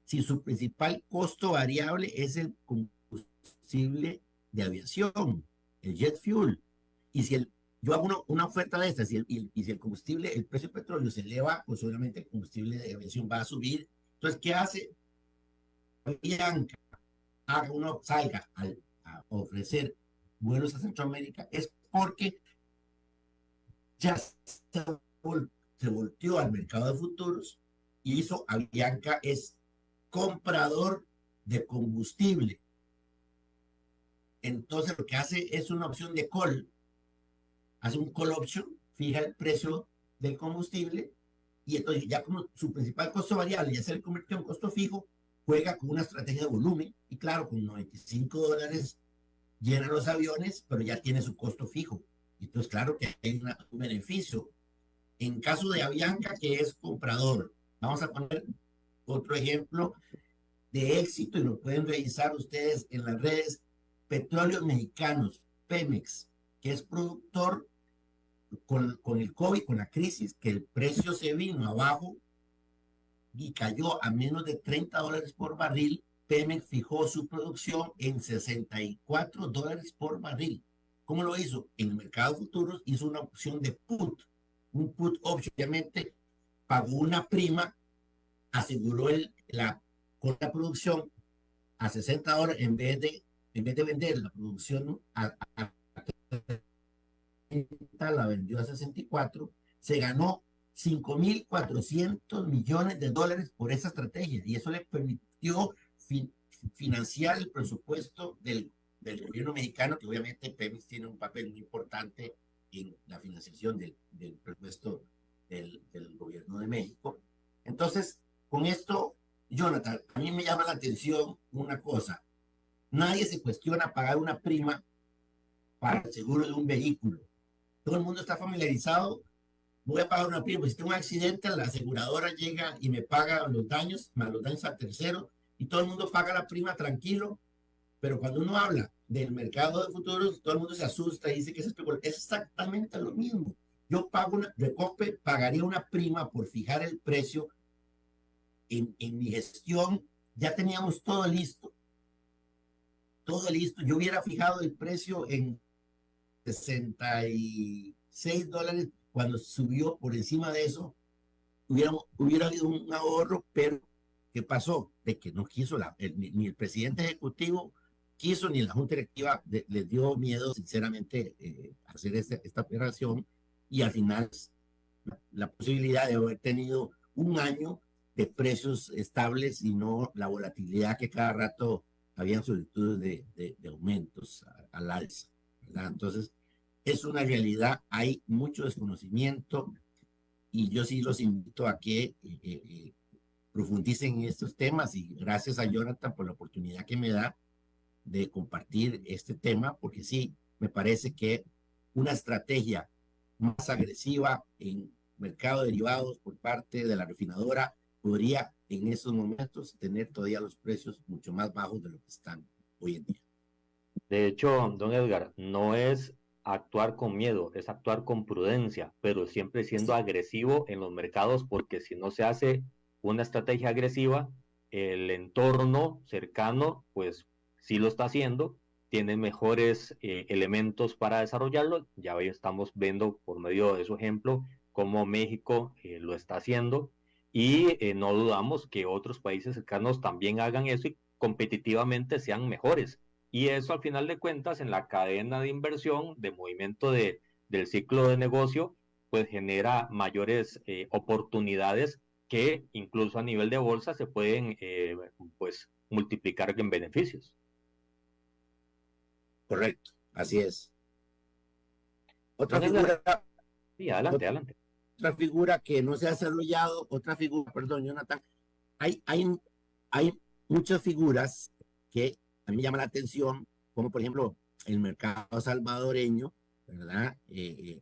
si su principal costo variable es el combustible de aviación, el jet fuel? Y si yo hago una oferta de estas y si el combustible, el precio del petróleo se eleva, pues obviamente el combustible de aviación va a subir. Entonces, ¿qué hace Avianca? Salga a ofrecer vuelos a Centroamérica, es porque ya se volteó al mercado de futuros y Avianca es comprador de combustible. Entonces lo que hace es una opción de call, hace un call option, fija el precio del combustible y entonces ya como su principal costo variable ya se le convirtió en costo fijo, juega con una estrategia de volumen y claro, con $95 llena los aviones, pero ya tiene su costo fijo. Entonces claro que hay un beneficio. En caso de Avianca, que es comprador, vamos a poner otro ejemplo de éxito y lo pueden revisar ustedes en las redes. Petróleos Mexicanos, Pemex, que es productor con el COVID, con la crisis, que el precio se vino abajo y cayó a menos de $30 por barril. Pemex fijó su producción en $64 por barril. ¿Cómo lo hizo? En el mercado de futuros hizo una opción de put, un put option, obviamente pagó una prima, aseguró con la producción a $60 en vez de vender la producción la vendió a 64, se ganó $5.400 millones por esa estrategia y eso le permitió financiar el presupuesto del gobierno mexicano, que obviamente Pemex tiene un papel muy importante en la financiación del presupuesto del gobierno de México. Entonces, con esto, Jonathan, a mí me llama la atención una cosa. Nadie se cuestiona pagar una prima para el seguro de un vehículo. Todo el mundo está familiarizado. Voy a pagar una prima. Si tengo un accidente, la aseguradora llega y me paga los daños, más los daños a tercero, y todo el mundo paga la prima tranquilo. Pero cuando uno habla del mercado de futuros, todo el mundo se asusta y dice que es especulación. Es exactamente lo mismo. Yo Recope pagaría una prima por fijar el precio. En mi gestión ya teníamos todo listo. Todo listo. Yo hubiera fijado el precio en $66. Cuando subió por encima de eso, hubiera habido un ahorro, pero ¿qué pasó? De que no quiso ni el presidente ejecutivo quiso, ni la junta directiva les dio miedo, sinceramente, hacer esta operación, y al final la posibilidad de haber tenido un año de precios estables y no la volatilidad que cada rato habían solicitudes de aumentos al alza, ¿verdad? Entonces, es una realidad, hay mucho desconocimiento y yo sí los invito a que profundicen en estos temas, y gracias a Jonathan por la oportunidad que me da de compartir este tema, porque sí, me parece que una estrategia más agresiva en mercado de derivados por parte de la refinadora podría en esos momentos tener todavía los precios mucho más bajos de lo que están hoy en día. De hecho, don Edgar, no es actuar con miedo, es actuar con prudencia, pero siempre siendo agresivo en los mercados, porque si no se hace una estrategia agresiva, el entorno cercano, pues sí lo está haciendo, tiene mejores elementos para desarrollarlo. Ya hoy estamos viendo por medio de su ejemplo cómo México lo está haciendo. y no dudamos que otros países cercanos también hagan eso y competitivamente sean mejores. Y eso al final de cuentas en la cadena de inversión, de movimiento del ciclo de negocio, pues genera mayores oportunidades que incluso a nivel de bolsa se pueden pues multiplicar en beneficios. Correcto, así es. Otra Don Edgar, figura, sí, adelante, adelante. otra figura que no se ha desarrollado, otra figura, perdón, Jonathan, hay muchas figuras que a mí me llaman la atención, como por ejemplo el mercado salvadoreño, ¿verdad?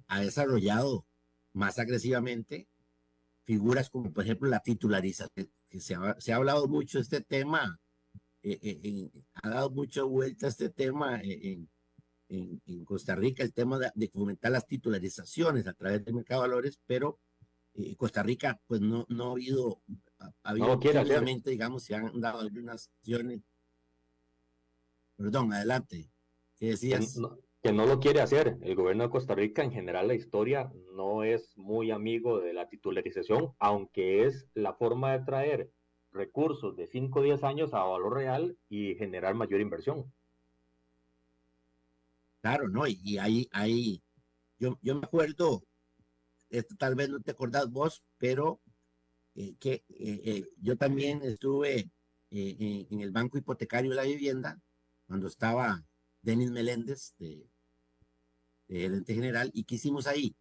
Ha desarrollado más agresivamente figuras como por ejemplo la titularización, que se ha hablado mucho de este tema, ha dado mucha vuelta este tema en Costa Rica, el tema de fomentar las titularizaciones a través del mercado de valores, pero Costa Rica pues no ha habido, ha No habido lo quiere hacer. tímidamente, digamos, se han dado algunas acciones. Perdón, adelante. ¿Qué decías? Que no lo quiere hacer. El gobierno de Costa Rica, en general, la historia no es muy amigo de la titularización, aunque es la forma de traer recursos de 5 o 10 años a valor real y generar mayor inversión. Claro, ¿no? Y yo me acuerdo, esto tal vez no te acordás vos, pero yo también estuve en el Banco Hipotecario de la Vivienda cuando estaba Denis Meléndez de gerente general. ¿Y qué hicimos ahí?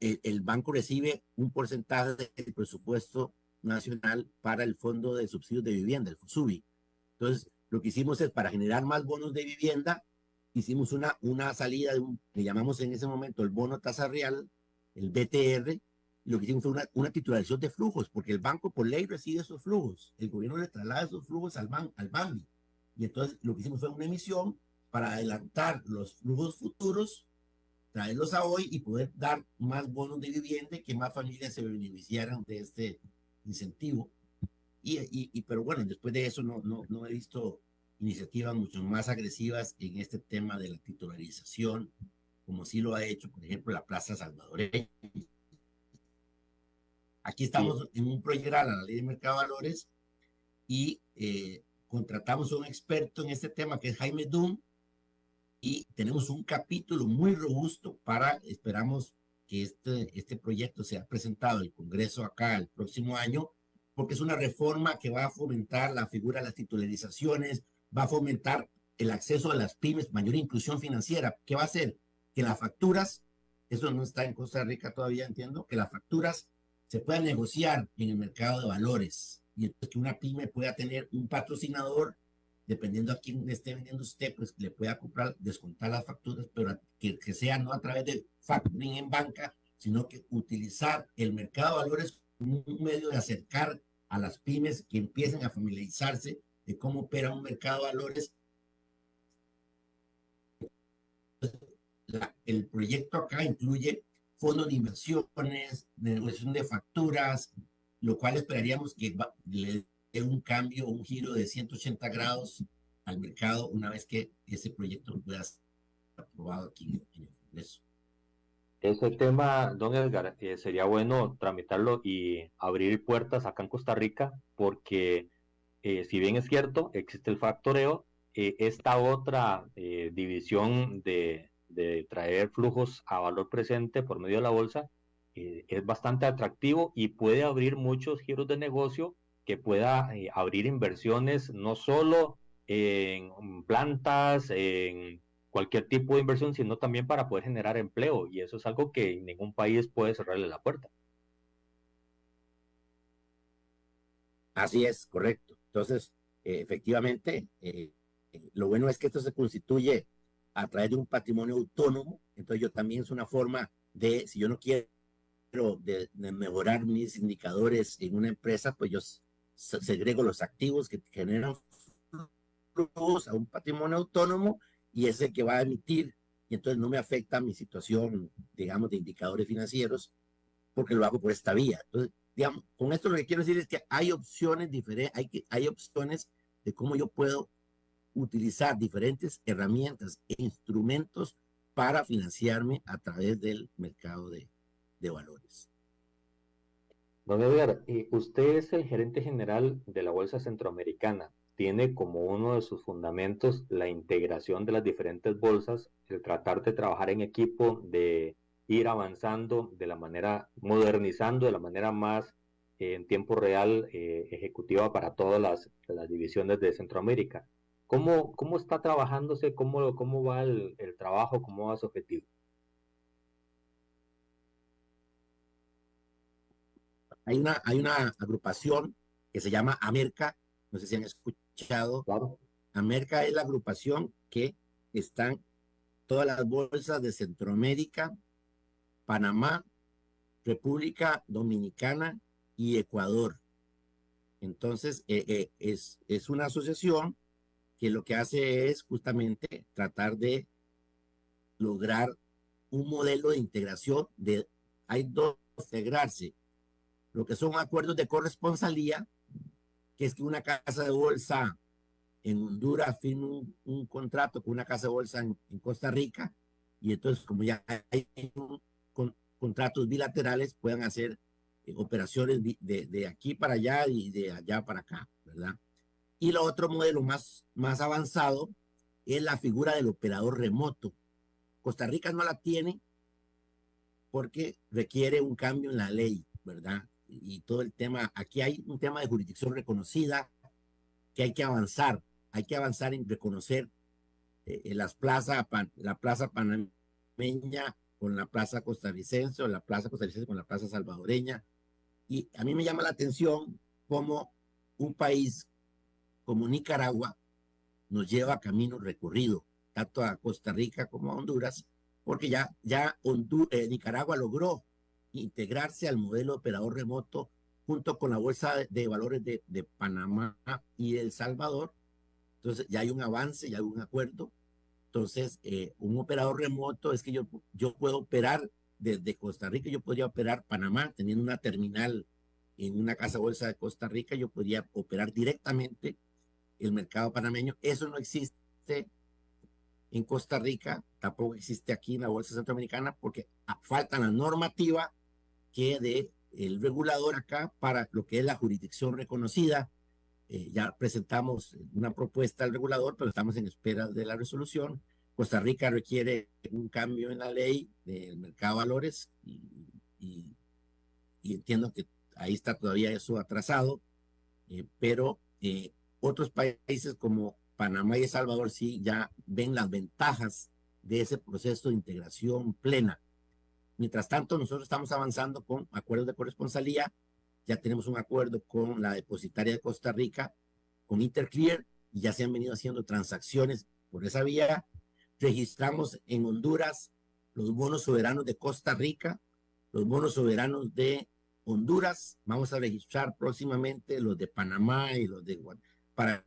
El banco recibe un porcentaje del presupuesto nacional para el Fondo de Subsidios de Vivienda, el FOSUBI. Entonces, lo que hicimos es, para generar más bonos de vivienda, hicimos una salida que llamamos en ese momento el bono tasa real, el BTR, y lo que hicimos fue una titularización de flujos, porque el banco por ley recibe esos flujos, el gobierno le traslada esos flujos al BAMBI. Y entonces lo que hicimos fue una emisión para adelantar los flujos futuros, traerlos a hoy y poder dar más bonos de vivienda y que más familias se beneficiaran de este incentivo. Pero bueno, después de eso no he visto iniciativas mucho más agresivas en este tema de la titularización, como sí lo ha hecho, por ejemplo, la Plaza Salvadoreña. Aquí Sí, estamos en un proyecto a la Ley de Mercado de Valores y contratamos a un experto en este tema que es Jaime Dunn, y tenemos un capítulo muy robusto esperamos que este proyecto sea presentado al Congreso acá el próximo año, porque es una reforma que va a fomentar la figura de las titularizaciones, va a fomentar el acceso a las pymes, mayor inclusión financiera. ¿Qué va a hacer? Que las facturas, eso no está en Costa Rica todavía, entiendo, que las facturas se puedan negociar en el mercado de valores y entonces que una pyme pueda tener un patrocinador, dependiendo a quién le esté vendiendo usted, pues le pueda comprar, descontar las facturas, pero que sea no a través de factoring en banca, sino que utilizar el mercado de valores como un medio de acercar a las pymes que empiecen a familiarizarse de cómo opera un mercado de valores. El proyecto acá incluye fondos de inversiones, de negociación de facturas, lo cual esperaríamos que le dé un cambio, un giro de 180 grados al mercado una vez que ese proyecto pueda ser aprobado aquí en el Congreso. ese tema, don Edgar, sería bueno tramitarlo y abrir puertas acá en Costa Rica, porque si bien es cierto, existe el factoreo, esta otra división de traer flujos a valor presente por medio de la bolsa es bastante atractivo y puede abrir muchos giros de negocio que pueda abrir inversiones no solo en plantas, en cualquier tipo de inversión, sino también para poder generar empleo. Y eso es algo que ningún país puede cerrarle la puerta. Así es, correcto. Entonces, efectivamente, lo bueno es que esto se constituye a través de un patrimonio autónomo. Entonces, yo también es una forma de, si yo no quiero de mejorar mis indicadores en una empresa, pues yo segrego los activos que generan flujos a un patrimonio autónomo y es el que va a emitir, y entonces no me afecta mi situación, digamos, de indicadores financieros, porque lo hago por esta vía. Entonces, digamos, con esto lo que quiero decir es que hay opciones diferentes, hay opciones de cómo yo puedo utilizar diferentes herramientas e instrumentos para financiarme a través del mercado de valores. Don Edgar, usted es el gerente general de la Bolsa Centroamericana. Tiene como uno de sus fundamentos la integración de las diferentes bolsas, el tratar de trabajar en equipo, de ir avanzando de la manera, modernizando de la manera más en tiempo real, ejecutiva para todas las divisiones de Centroamérica. ¿Cómo está trabajándose? ¿Cómo va el trabajo? ¿Cómo va su objetivo? Hay una agrupación que se llama Amerca, no sé si han escuchado. Claro. Amerca es la agrupación que están todas las bolsas de Centroamérica, Panamá, República Dominicana y Ecuador. Entonces, es una asociación que lo que hace es justamente tratar de lograr un modelo de integración. Hay dos, integrarse, lo que son acuerdos de corresponsalía, que es que una casa de bolsa en Honduras firme un contrato con una casa de bolsa en Costa Rica, y entonces como ya hay contratos bilaterales, puedan hacer operaciones de aquí para allá y de allá para acá, ¿verdad? Y lo otro modelo más avanzado es la figura del operador remoto. Costa Rica no la tiene porque requiere un cambio en la ley, ¿verdad? Y todo el tema, aquí hay un tema de jurisdicción reconocida que hay que avanzar en reconocer la plaza panameña con la plaza costarricense, o la plaza costarricense con la plaza salvadoreña. Y a mí me llama la atención cómo un país como Nicaragua nos lleva a camino recorrido, tanto a Costa Rica como a Honduras, porque ya Nicaragua logró integrarse al modelo de operador remoto junto con la Bolsa de Valores de Panamá y El Salvador. Entonces ya hay un avance, ya hay un acuerdo. Entonces, un operador remoto es que yo puedo operar desde Costa Rica, yo podría operar Panamá, teniendo una terminal en una casa bolsa de Costa Rica, yo podría operar directamente el mercado panameño. Eso no existe en Costa Rica, tampoco existe aquí en la Bolsa Centroamericana, porque falta la normativa que dé el regulador acá para lo que es la jurisdicción reconocida. Ya presentamos una propuesta al regulador, pero estamos en espera de la resolución. Costa Rica requiere un cambio en la ley del mercado de valores y, y entiendo que ahí está todavía eso atrasado, pero otros países como Panamá y El Salvador sí ya ven las ventajas de ese proceso de integración plena. Mientras tanto, nosotros estamos avanzando con acuerdos de corresponsalía. Ya tenemos un acuerdo con la depositaria de Costa Rica, con Interclear, y ya se han venido haciendo transacciones por esa vía. Registramos en Honduras los bonos soberanos de Costa Rica, los bonos soberanos de Honduras. Vamos a registrar próximamente los de Panamá y los de para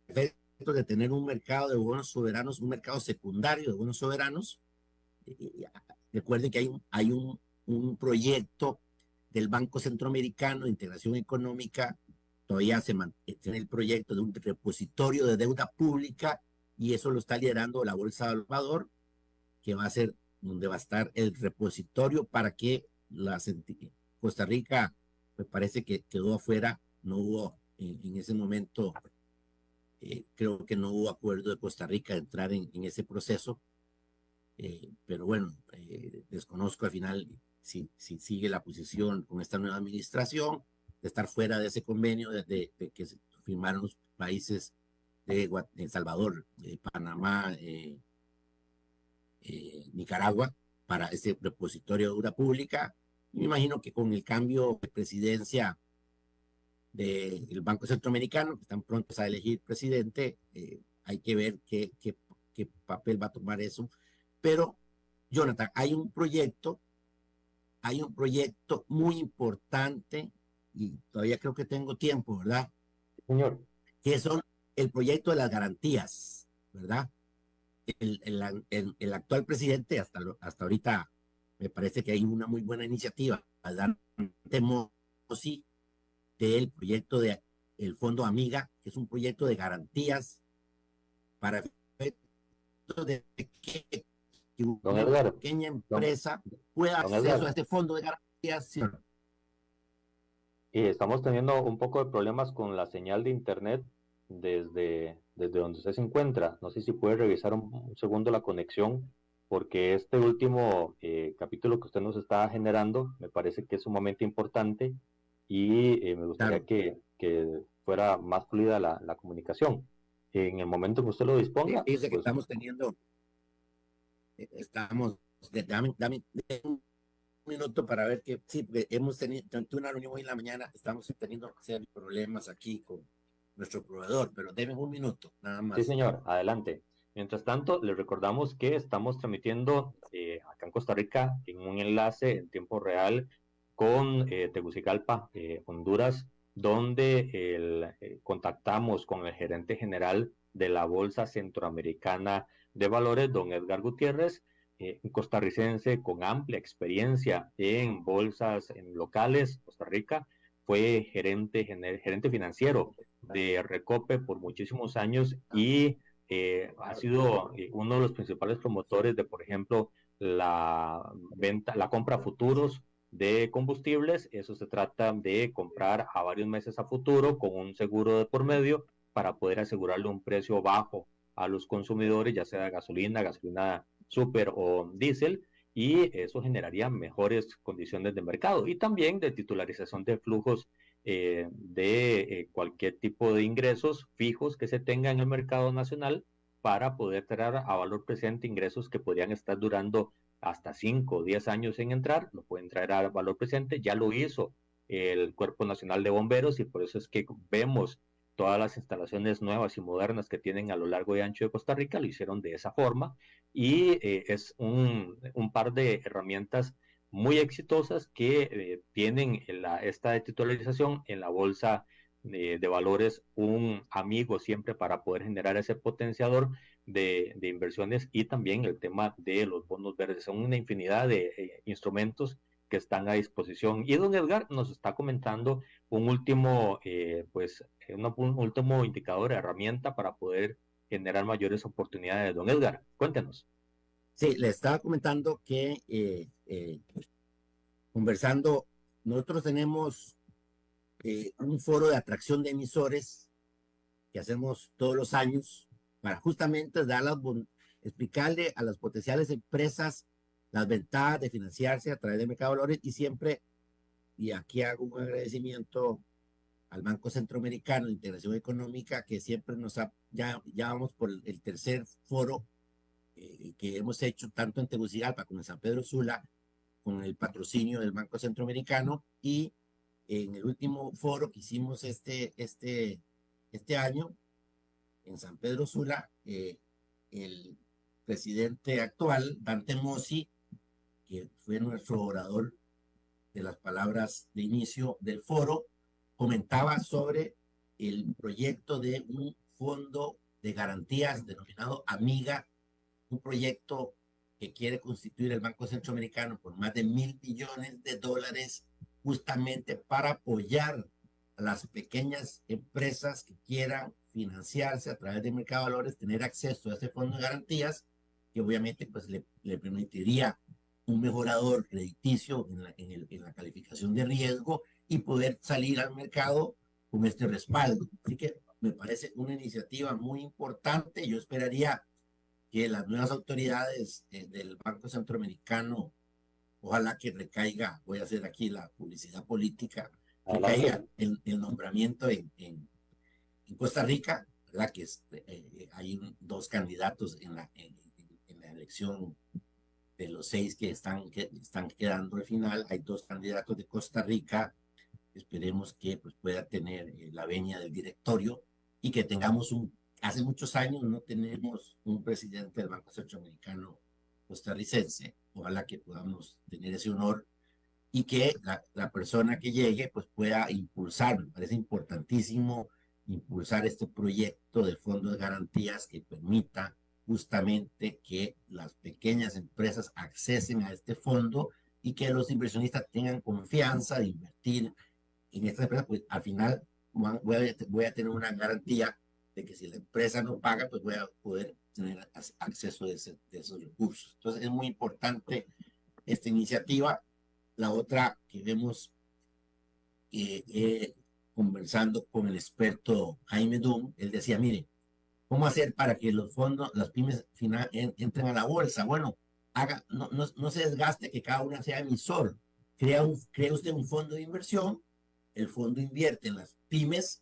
efectos de tener un mercado de bonos soberanos, un mercado secundario de bonos soberanos. Recuerden que hay un proyecto del Banco Centroamericano de Integración Económica. Todavía se mantiene el proyecto de un repositorio de deuda pública, y eso lo está liderando la Bolsa de Salvador, que va a ser donde va a estar el repositorio para que Costa Rica, me parece que quedó afuera, no hubo en ese momento, creo que no hubo acuerdo de Costa Rica de entrar en ese proceso, pero bueno, desconozco al final si sigue la posición con esta nueva administración de estar fuera de ese convenio de que firmaron los países de El Salvador, Panamá, Nicaragua, para ese repositorio de deuda pública. Y me imagino que con el cambio de presidencia del Banco Centroamericano, que están prontos a elegir presidente, hay que ver qué papel va a tomar eso. Pero, Jonathan, hay un proyecto muy importante, y todavía creo que tengo tiempo, ¿verdad? Señor. Que son el proyecto de las garantías, ¿verdad? El actual presidente, hasta ahorita, me parece que hay una muy buena iniciativa, sí, del proyecto el Fondo Amiga, que es un proyecto de garantías para efectos de que una pequeña empresa pueda acceso a este fondo de garantías. Sí. Y estamos teniendo un poco de problemas con la señal de internet desde donde usted se encuentra. No sé si puede revisar un segundo la conexión, porque este último capítulo que usted nos está generando me parece que es sumamente importante y me gustaría Claro, que fuera más fluida la comunicación. En el momento que usted lo disponga, fíjese que pues estamos teniendo, estamos, dame un minuto para ver que, sí, porque hemos tenido una reunión hoy en la mañana, estamos teniendo serios problemas aquí con nuestro proveedor, pero denme un minuto, nada sí, más. señor, adelante. Mientras tanto, les recordamos que estamos transmitiendo acá en Costa Rica en un enlace en tiempo real con Tegucigalpa, Honduras, donde contactamos con el gerente general de la Bolsa Centroamericana de Valores, don Edgar Gutiérrez, un costarricense con amplia experiencia en bolsas en locales, Costa Rica, fue gerente financiero de Recope por muchísimos años y ha sido uno de los principales promotores de, por ejemplo, la compra a futuros de combustibles. Eso se trata de comprar a varios meses a futuro con un seguro de por medio para poder asegurarle un precio bajo a los consumidores, ya sea gasolina super o diésel, y eso generaría mejores condiciones de mercado y también de titularización de flujos de cualquier tipo de ingresos fijos que se tenga en el mercado nacional para poder traer a valor presente ingresos que podrían estar durando hasta 5 o 10 años en entrar, lo pueden traer a valor presente, ya lo hizo el Cuerpo Nacional de Bomberos y por eso es que vemos todas las instalaciones nuevas y modernas que tienen a lo largo y ancho de Costa Rica, lo hicieron de esa forma y es un par de herramientas muy exitosas que tienen esta de titularización en la bolsa de valores, un amigo siempre para poder generar ese potenciador de inversiones y también el tema de los bonos verdes. Son una infinidad de instrumentos que están a disposición. Y don Edgar nos está comentando un último, un último indicador, herramienta para poder generar mayores oportunidades. Don Edgar, cuéntenos. Sí, le estaba comentando que conversando, nosotros tenemos un foro de atracción de emisores que hacemos todos los años para justamente explicarle a las potenciales empresas las ventajas de financiarse a través del mercado de valores y siempre, y aquí hago un agradecimiento al Banco Centroamericano de Integración Económica que siempre ya vamos por el tercer foro que hemos hecho tanto en Tegucigalpa como en San Pedro Sula con el patrocinio del Banco Centroamericano y en el último foro que hicimos este año en San Pedro Sula, el presidente actual, Dante Mossi, que fue nuestro orador de las palabras de inicio del foro, comentaba sobre el proyecto de un fondo de garantías denominado Amiga, un proyecto que quiere constituir el Banco Centroamericano por más de $1.000 billones justamente para apoyar a las pequeñas empresas que quieran financiarse a través del mercado de valores, tener acceso a ese fondo de garantías que obviamente pues le permitiría un mejorador crediticio en la calificación de riesgo y poder salir al mercado con este respaldo. Así que me parece una iniciativa muy importante. Yo esperaría que las nuevas autoridades del Banco Centroamericano, ojalá que recaiga, voy a hacer aquí la publicidad política, recaiga Adelante. el nombramiento en Costa Rica, ¿verdad? Que hay dos candidatos en la elección de los 6 que están quedando al final, hay 2 candidatos de Costa Rica, esperemos que pues, pueda tener la venia del directorio y que tengamos hace muchos años no tenemos un presidente del Banco Centroamericano costarricense, ojalá que podamos tener ese honor y que la persona que llegue pues pueda impulsar, me parece importantísimo impulsar este proyecto de fondos de garantías que permita justamente que las pequeñas empresas accesen a este fondo y que los inversionistas tengan confianza de invertir en esta empresa, pues al final voy a tener una garantía de que si la empresa no paga, pues voy a poder tener acceso de esos recursos. Entonces es muy importante esta iniciativa. La otra que vemos conversando con el experto Jaime Dum, él decía, mire, ¿cómo hacer para que los fondos, las pymes entren a la bolsa? Bueno, no se desgaste que cada una sea emisor. Crea usted un fondo de inversión, el fondo invierte en las pymes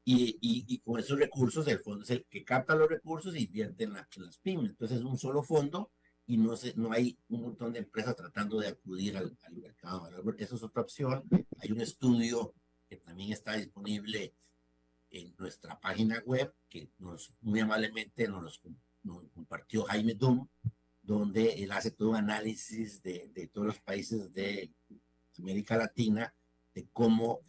y con esos recursos, el fondo es el que capta los recursos e invierte en las pymes. Entonces es un solo fondo y no hay un montón de empresas tratando de acudir al mercado. Esa es otra opción. Hay un estudio que también está disponible en nuestra página web, que muy amablemente nos compartió Jaime Dum, donde él hace todo un análisis de todos los países de América Latina, de cómo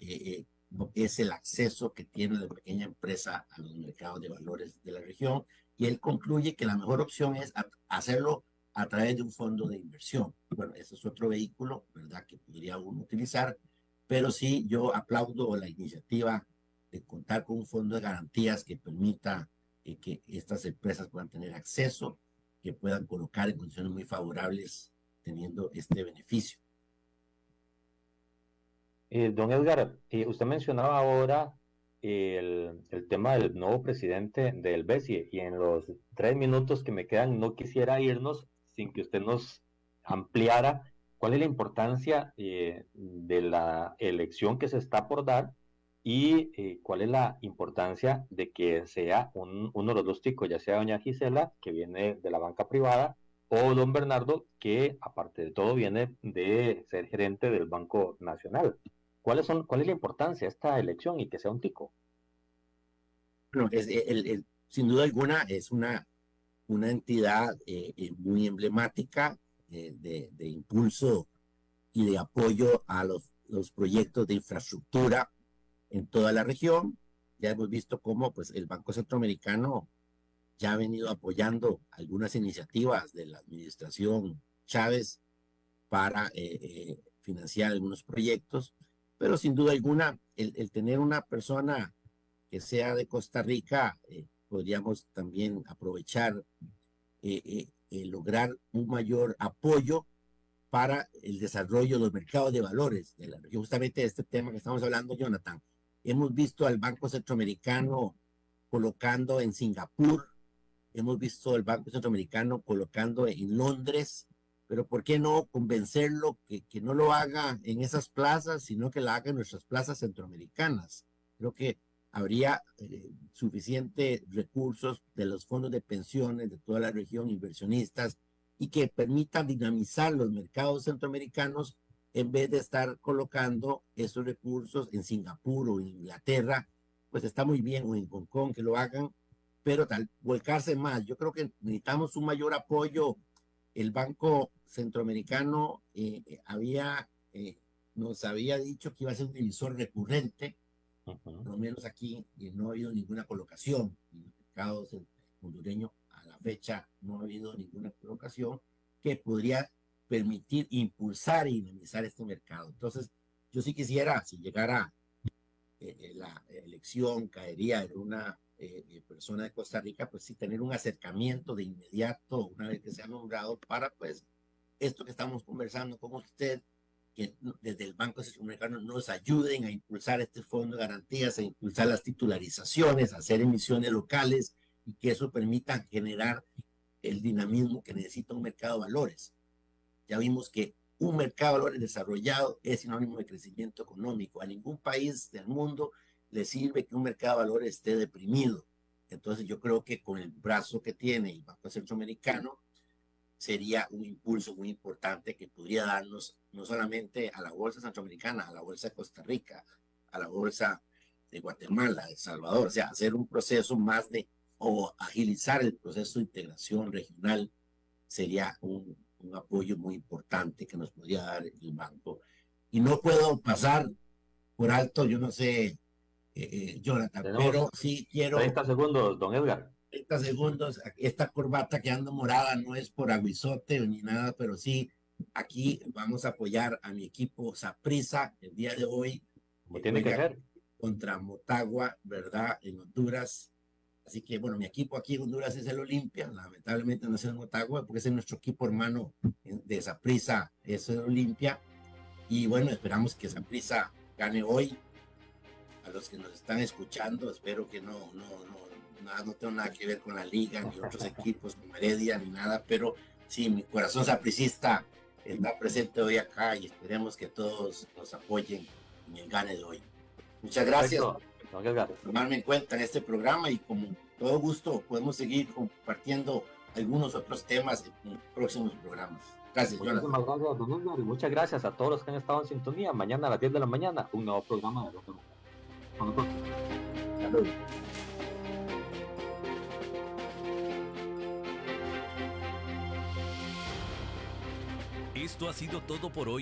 es el acceso que tiene la pequeña empresa a los mercados de valores de la región, y él concluye que la mejor opción es hacerlo a través de un fondo de inversión. Bueno, ese es otro vehículo, ¿verdad?, que podría uno utilizar, pero sí, yo aplaudo la iniciativa de contar con un fondo de garantías que permita que estas empresas puedan tener acceso, que puedan colocar en condiciones muy favorables teniendo este beneficio. Don Edgar, usted mencionaba ahora el tema del nuevo presidente del BESIE, y en los 3 minutos que me quedan no quisiera irnos sin que usted nos ampliara cuál es la importancia de la elección que se está por dar y cuál es la importancia de que sea uno de los dos chicos, ya sea doña Gisela, que viene de la banca privada, o don Bernardo, que aparte de todo viene de ser gerente del Banco Nacional. ¿Cuál es la importancia de esta elección y que sea un tico? Bueno, sin duda alguna es una entidad muy emblemática de impulso y de apoyo a los proyectos de infraestructura en toda la región. Ya hemos visto cómo pues, el Banco Centroamericano ya ha venido apoyando algunas iniciativas de la administración Chávez para financiar algunos proyectos, pero sin duda alguna el tener una persona que sea de Costa Rica, podríamos también aprovechar lograr un mayor apoyo para el desarrollo de los mercados de valores de la región. Justamente este tema que estamos hablando, Jonathan. Hemos visto al Banco Centroamericano colocando en Singapur, hemos visto al Banco Centroamericano colocando en Londres, pero ¿por qué no convencerlo que no lo haga en esas plazas, sino que la haga en nuestras plazas centroamericanas? Creo que habría suficientes recursos de los fondos de pensiones de toda la región, inversionistas, y que permitan dinamizar los mercados centroamericanos en vez de estar colocando esos recursos en Singapur o en Inglaterra. Pues está muy bien, o en Hong Kong que lo hagan, pero volcarse más. Yo creo que necesitamos un mayor apoyo. El Banco Centroamericano nos había dicho que iba a ser un emisor recurrente, por lo menos aquí, y no ha habido ninguna colocación. En los mercados hondureños a la fecha no ha habido ninguna colocación que podría permitir impulsar y dinamizar este mercado. Entonces, yo sí quisiera, si llegara la elección, caería en una persona de Costa Rica, pues sí tener un acercamiento de inmediato, una vez que sea nombrado, para pues esto que estamos conversando con usted, que desde el Banco Centroamericano nos ayuden a impulsar este fondo de garantías, a impulsar las titularizaciones, a hacer emisiones locales, y que eso permita generar el dinamismo que necesita un mercado de valores. Ya vimos que un mercado de valores desarrollado es sinónimo de crecimiento económico. A ningún país del mundo le sirve que un mercado de valores esté deprimido. Entonces yo creo que con el brazo que tiene el Banco Centroamericano sería un impulso muy importante que podría darnos no solamente a la bolsa centroamericana, a la bolsa de Costa Rica, a la bolsa de Guatemala, de El Salvador, o sea, hacer un proceso más o agilizar el proceso de integración regional sería un apoyo muy importante que nos podría dar el banco. Y no puedo pasar por alto, yo no sé, Jonathan, pero sí quiero... 30 segundos, don Edgar. 30 segundos, esta corbata que ando morada no es por aguizote ni nada, pero sí, aquí vamos a apoyar a mi equipo Saprissa el día de hoy. Como tiene que ser. Contra Motagua, ¿verdad? En Honduras. Así que, bueno, mi equipo aquí en Honduras es el Olimpia, lamentablemente no es el Motagua, porque ese es nuestro equipo hermano de Saprissa, es el Olimpia. Y bueno, esperamos que Saprissa gane hoy. A los que nos están escuchando, espero que no tengo nada que ver con la liga, ni otros equipos como Heredia, ni nada, pero sí, mi corazón sapricista está presente hoy acá y esperemos que todos nos apoyen en el gane de hoy. Muchas gracias por tomarme en cuenta en este programa y con todo gusto podemos seguir compartiendo algunos otros temas en próximos programas. Gracias, Jonathan. Muchísimas gracias, don Edgar, y muchas gracias a todos los que han estado en sintonía. Mañana a las 10 de la mañana, un nuevo programa de Rock. Salud. Esto ha sido todo por hoy.